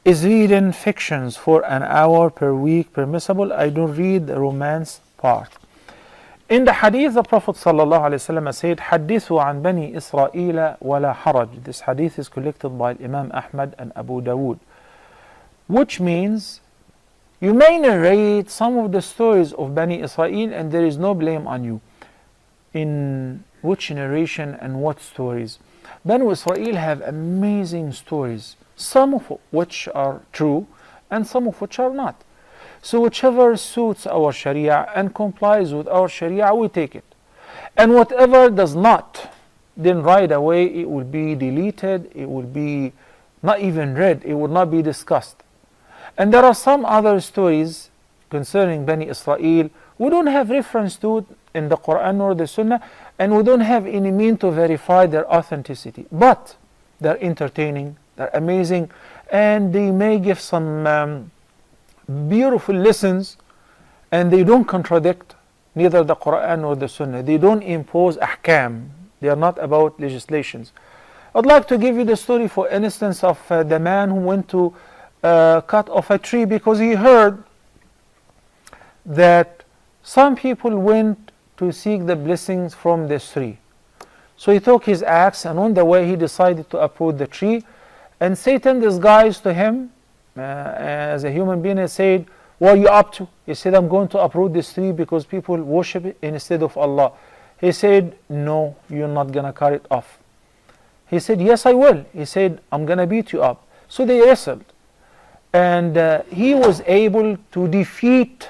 Is reading fictions for an hour per week permissible? I don't read the romance part. In the hadith, the Prophet ﷺ said, حَدِّثُوا عَنْ بَنِي إِسْرَائِيلَ وَلَا حَرَجْ. This hadith is collected by Imam Ahmad and Abu Dawood, which means you may narrate some of the stories of Bani Israel and there is no blame on you. In which narration and what stories? Bani Israel have amazing stories, some of which are true and some of which are not. So whichever suits our Sharia and complies with our Sharia, we take it. And whatever does not, then right away it will be deleted, it will be not even read, it will not be discussed. And there are some other stories concerning Bani Israel we don't have reference to it in the Quran or the Sunnah, and we don't have any mean to verify their authenticity. But they're entertaining, they're amazing, and they may give some beautiful lessons, and they don't contradict neither the Quran nor the Sunnah. They don't impose ahkam. They are not about legislations. I'd like to give you the story, for instance, of the man who went to cut off a tree because he heard that some people went to seek the blessings from this tree. So he took his axe, and on the way he decided to uproot the tree, and Satan disguised to him as a human being and said, "What are you up to?" He said, "I'm going to uproot this tree because people worship it instead of Allah." He said, "No, you're not going to cut it off." He said, "Yes, I will." He said, "I'm going to beat you up." So they wrestled, and he was able to defeat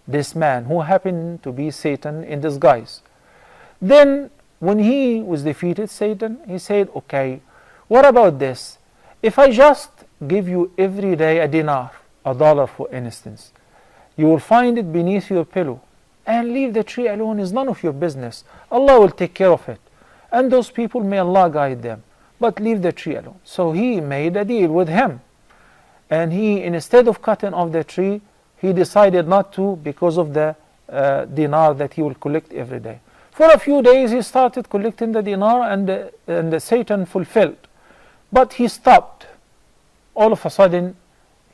this man who happened to be Satan in disguise. Then when he was defeated, Satan, he said, "Okay, what about this? If I just give you every day a dinar, a dollar for instance, you will find it beneath your pillow, and leave the tree alone. Is none of your business. Allah will take care of it. And those people, may Allah guide them. But leave the tree alone." So he made a deal with him. And he, instead of cutting off the tree, he decided not to because of the dinar that he will collect every day. For a few days he started collecting the dinar, and the Satan fulfilled. But he stopped. All of a sudden,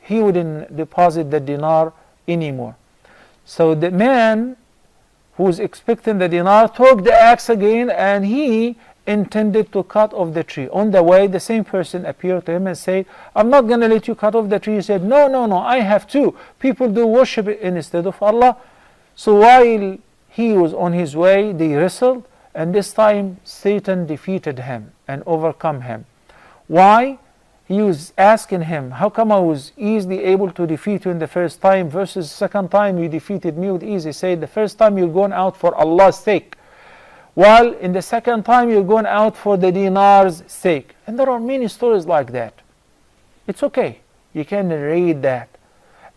he wouldn't deposit the dinar anymore. So the man who was expecting the dinar took the axe again, and he intended to cut off the tree. On the way, the same person appeared to him and said, "I'm not going to let you cut off the tree." He said, No, I have to. People do worship it instead of Allah." So while he was on his way, they wrestled, and this time Satan defeated him and overcome him. Why? He was asking him, "How come I was easily able to defeat you in the first time versus the second time you defeated me with ease?" He said, "The first time you're going out for Allah's sake, while in the second time you're going out for the dinar's sake." And there are many stories like that. It's okay. You can narrate that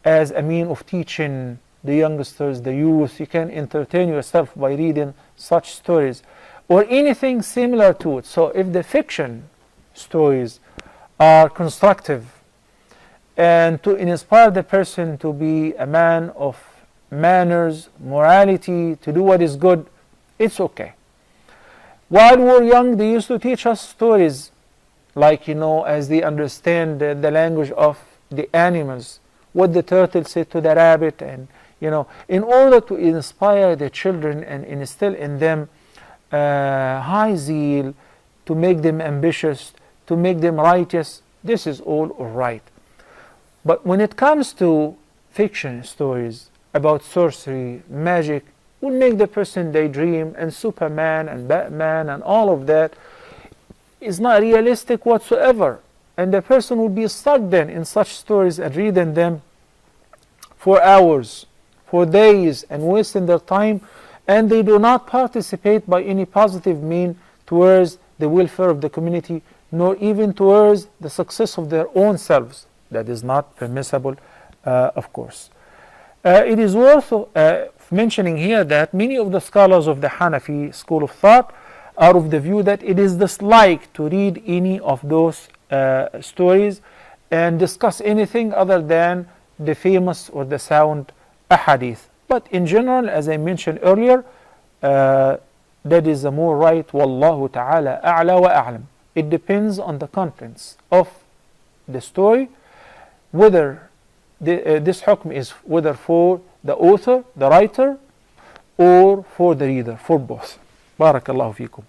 as a mean of teaching the youngsters, the youth. You can entertain yourself by reading such stories or anything similar to it. So if the fiction stories are constructive and to inspire the person to be a man of manners, morality, to do what is good, it's okay. While we were young, they used to teach us stories, like, as they understand the language of the animals, what the turtle said to the rabbit, and, in order to inspire the children and instill in them high zeal, to make them ambitious, to make them righteous. This is all right. But when it comes to fiction stories about sorcery, magic, will make the person daydream, and Superman and Batman and all of that is not realistic whatsoever. And the person will be stuck then in such stories and reading them for hours, for days, and wasting their time, and they do not participate by any positive mean towards the welfare of the community, nor even towards the success of their own selves. That is not permissible, of course. It is worth mentioning here that many of the scholars of the Hanafi school of thought are of the view that it is disliked to read any of those stories and discuss anything other than the famous or the sound ahadith. But in general, as I mentioned earlier, that is the more right. Wallahu ta'ala a'la wa a'lam. It depends on the contents of the story whether this حكم is whether for the author, the writer, or for the reader, for both. بارك الله فيكم.